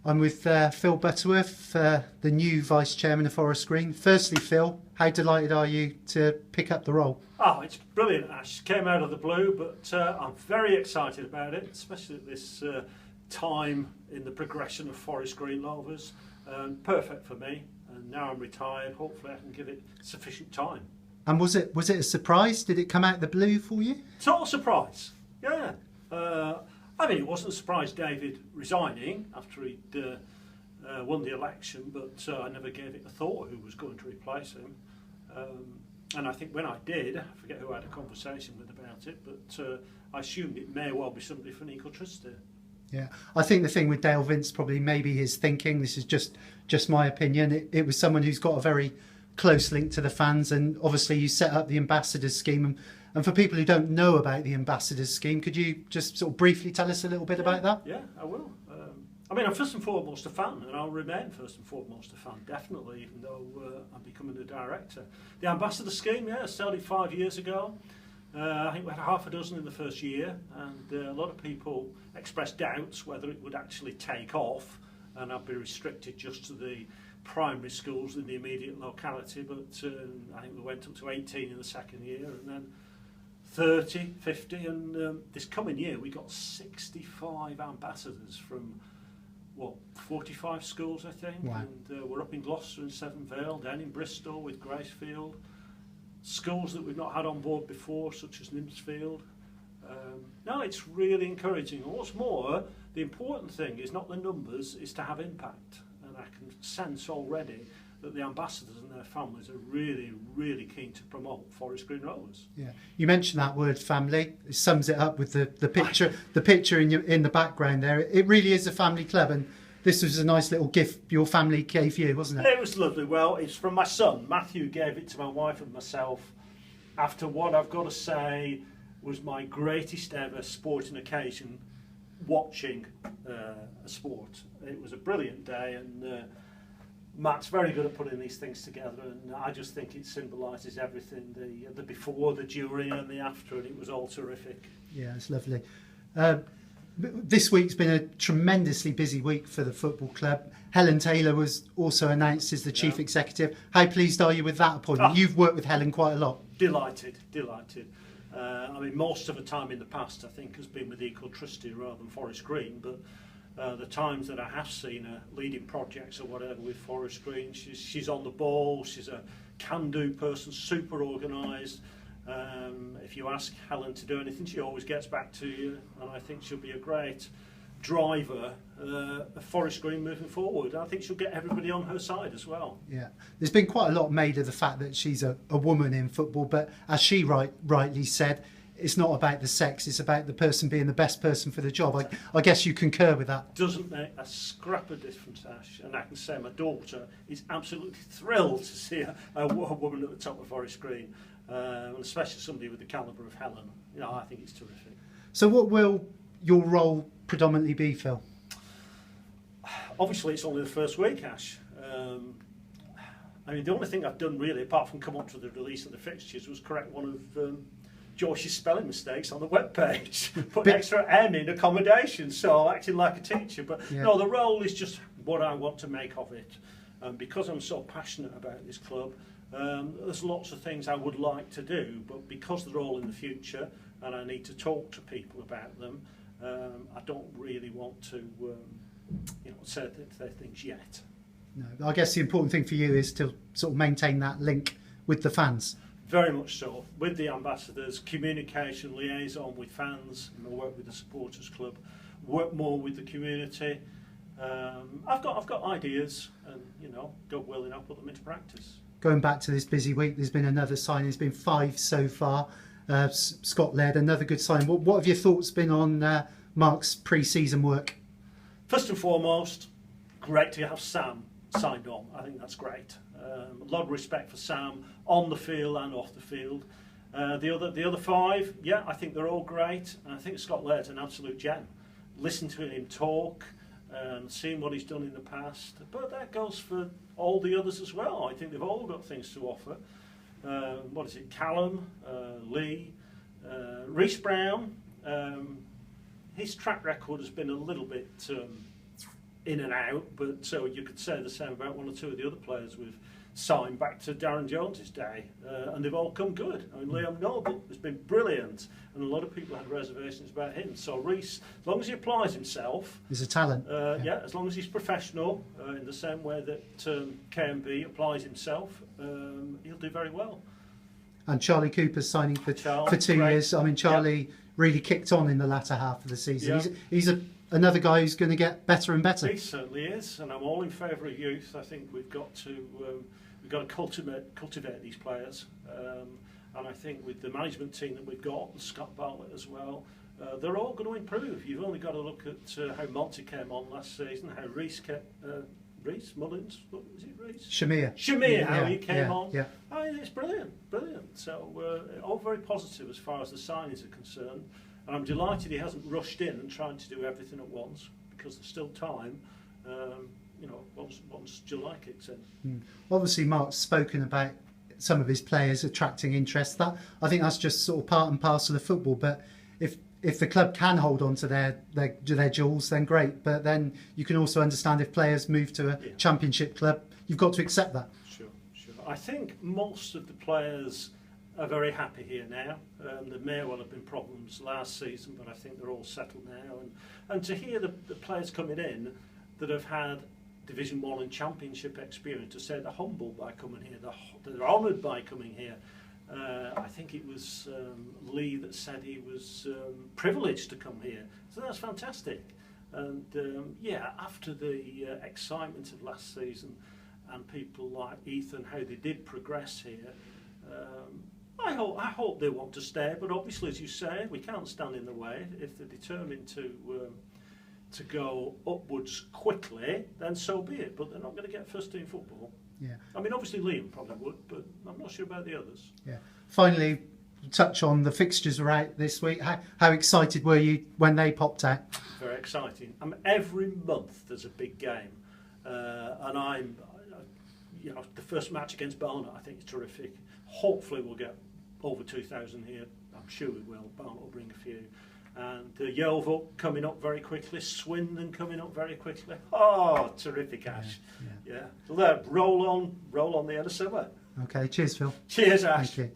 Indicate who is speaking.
Speaker 1: I'm with Phil Butterworth, the new Vice Chairman of Forest Green. Firstly, Phil, how delighted are you to pick up the role?
Speaker 2: Oh, it's brilliant, Ash. Came out of the blue, but I'm very excited about it, especially at this time in the progression of Forest Green Rovers. Perfect for me, and now I'm retired. Hopefully I can give it sufficient time.
Speaker 1: And was it a surprise? Did it come out of the blue for you?
Speaker 2: Total surprise, yeah. I mean, it wasn't a surprise David resigning after he'd won the election, but I never gave it a thought who was going to replace him. And I think when I did, I forget who I had a conversation with about it, but I assumed it may well be somebody from ecotricity.
Speaker 1: Yeah, I think the thing with Dale Vince probably maybe his thinking, this is just my opinion, it was someone who's got a very close link to the fans, and obviously you set up the ambassadors scheme. And for people who don't know about the ambassadors scheme, could you just sort of briefly tell us a little bit about that?
Speaker 2: Yeah, I will. I mean, I'm first and foremost a fan, and I'll remain first and foremost a fan, definitely, even though I'm becoming a director. The ambassador scheme, yeah, I started 5 years ago. I think we had half a dozen in the first year, and a lot of people expressed doubts whether it would actually take off, and I'd be restricted just to the primary schools in the immediate locality, but I think we went up to 18 in the second year, and then 30, 50, and this coming year we got 65 ambassadors from, 45 schools I think.
Speaker 1: Wow.
Speaker 2: And we're up in Gloucester and Severn Vale, down in Bristol with Gracefield, schools that we've not had on board before such as Nimpsfield. No, it's really encouraging, and what's more, the important thing is not the numbers, is to have impact, and I can sense already that the ambassadors and their families are really, really keen to promote Forest Green Rovers.
Speaker 1: Yeah, you mentioned that word family. It sums it up with the picture in the background there. It really is a family club, and this was a nice little gift your family gave you, wasn't it?
Speaker 2: It was lovely. Well, it's from my son. Matthew gave it to my wife and myself after what I've got to say was my greatest ever sporting occasion, watching a sport. It was a brilliant day, and Matt's very good at putting these things together, and I just think it symbolises everything, the before, the during and the after, and it was all terrific.
Speaker 1: Yeah, it's lovely. This week's been a tremendously busy week for the football club. Helen Taylor was also announced as the chief executive. How pleased are you with that appointment? You've worked with Helen quite a lot.
Speaker 2: Delighted. I mean, most of the time in the past I think has been with ecotricity rather than Forest Green, but the times that I have seen her leading projects or whatever with Forest Green, she's on the ball, she's a can-do person, super organised. If you ask Helen to do anything, she always gets back to you, and I think she'll be a great driver of Forest Green moving forward. I think she'll get everybody on her side as well.
Speaker 1: Yeah, there's been quite a lot made of the fact that she's a woman in football, but as she rightly said, it's not about the sex, it's about the person being the best person for the job. I guess you concur with that.
Speaker 2: Doesn't make a scrap of difference, Ash, and I can say my daughter is absolutely thrilled to see a woman at the top of Forest Green, and especially somebody with the calibre of Helen. You know, I think it's terrific.
Speaker 1: So what will your role predominantly be, Phil?
Speaker 2: Obviously it's only the first week, Ash. I mean, the only thing I've done really, apart from come up to the release of the fixtures, was correct one of Joyce's spelling mistakes on the webpage. Put extra N in accommodation, so acting like a teacher. But no, the role is just what I want to make of it. Because I'm so passionate about this club, there's lots of things I would like to do, but because they're all in the future and I need to talk to people about them, I don't really want to say things yet.
Speaker 1: No, I guess the important thing for you is to sort of maintain that link with the fans.
Speaker 2: Very much so, with the ambassadors, communication, liaison with fans, and I work with the supporters club, work more with the community. I've got ideas, and God willing, I'll put them into practice.
Speaker 1: Going back to this busy week, there's been another signing. There's been 5 so far. Scott led, another good sign. What have your thoughts been on Mark's pre-season work?
Speaker 2: First and foremost, great to have Sam signed on. I think that's great. A lot of respect for Sam on the field and off the field. The other 5, yeah, I think they're all great. And I think Scott Laird's an absolute gem. Listen to him talk and seeing what he's done in the past. But that goes for all the others as well. I think they've all got things to offer. Callum, Lee, Reece Brown. His track record has been a little bit in and out, but so you could say the same about one or two of the other players we've signed back to Darren Jones's day, and they've all come good. I mean, Liam Noble has been brilliant, and a lot of people had reservations about him. So Reece, as long as he applies himself,
Speaker 1: he's a talent.
Speaker 2: Yeah, as long as he's professional, in the same way that KMB applies himself, he'll do very well.
Speaker 1: And Charlie Cooper's signing for 2 years. I mean, Charlie really kicked on in the latter half of the season.
Speaker 2: Yeah.
Speaker 1: He's another guy who's going to get better and better.
Speaker 2: He certainly is, and I'm all in favour of youth. I think we've got to cultivate these players, and I think with the management team that we've got, Scott Bartlett as well, they're all going to improve. You've only got to look at how Monty came on last season, how Reece Mullins, what was it, Reece? Shamir, how he came on.
Speaker 1: Yeah.
Speaker 2: I mean, it's brilliant. So all very positive as far as the signings are concerned, and I'm delighted he hasn't rushed in and tried to do everything at once, because there's still time. Once July kicks in.
Speaker 1: Obviously, Mark's spoken about some of his players attracting interest. That, I think that's just sort of part and parcel of football. But if the club can hold on to their jewels, then great. But then you can also understand if players move to a championship club, you've got to accept that.
Speaker 2: Sure. I think most of the players are very happy here now. There may well have been problems last season, but I think they're all settled now. And to hear the players coming in that have had Division 1 and Championship experience, to say they're humbled by coming here, they're honoured by coming here. I think it was Lee that said he was privileged to come here. So that's fantastic. And after the excitement of last season and people like Ethan, how they did progress here, I hope they want to stay. But obviously, as you say, we can't stand in the way. If they're determined to go upwards quickly, then so be it. But they're not going to get first team football.
Speaker 1: Yeah.
Speaker 2: I mean, obviously Liam probably would, but I'm not sure about the others.
Speaker 1: Yeah. Finally, touch on the fixtures were out this week. How excited were you when they popped out?
Speaker 2: Very exciting. I mean, every month there's a big game, and the first match against Barnet I think is terrific. Hopefully we'll get over 2,000 here. I'm sure we will. Barnet will bring a few. And Yeovil coming up very quickly, Swindon coming up very quickly. Oh, terrific, Ash. Yeah. Roll on the end of summer.
Speaker 1: Okay, cheers, Phil.
Speaker 2: Cheers, Ash.
Speaker 1: Thank you.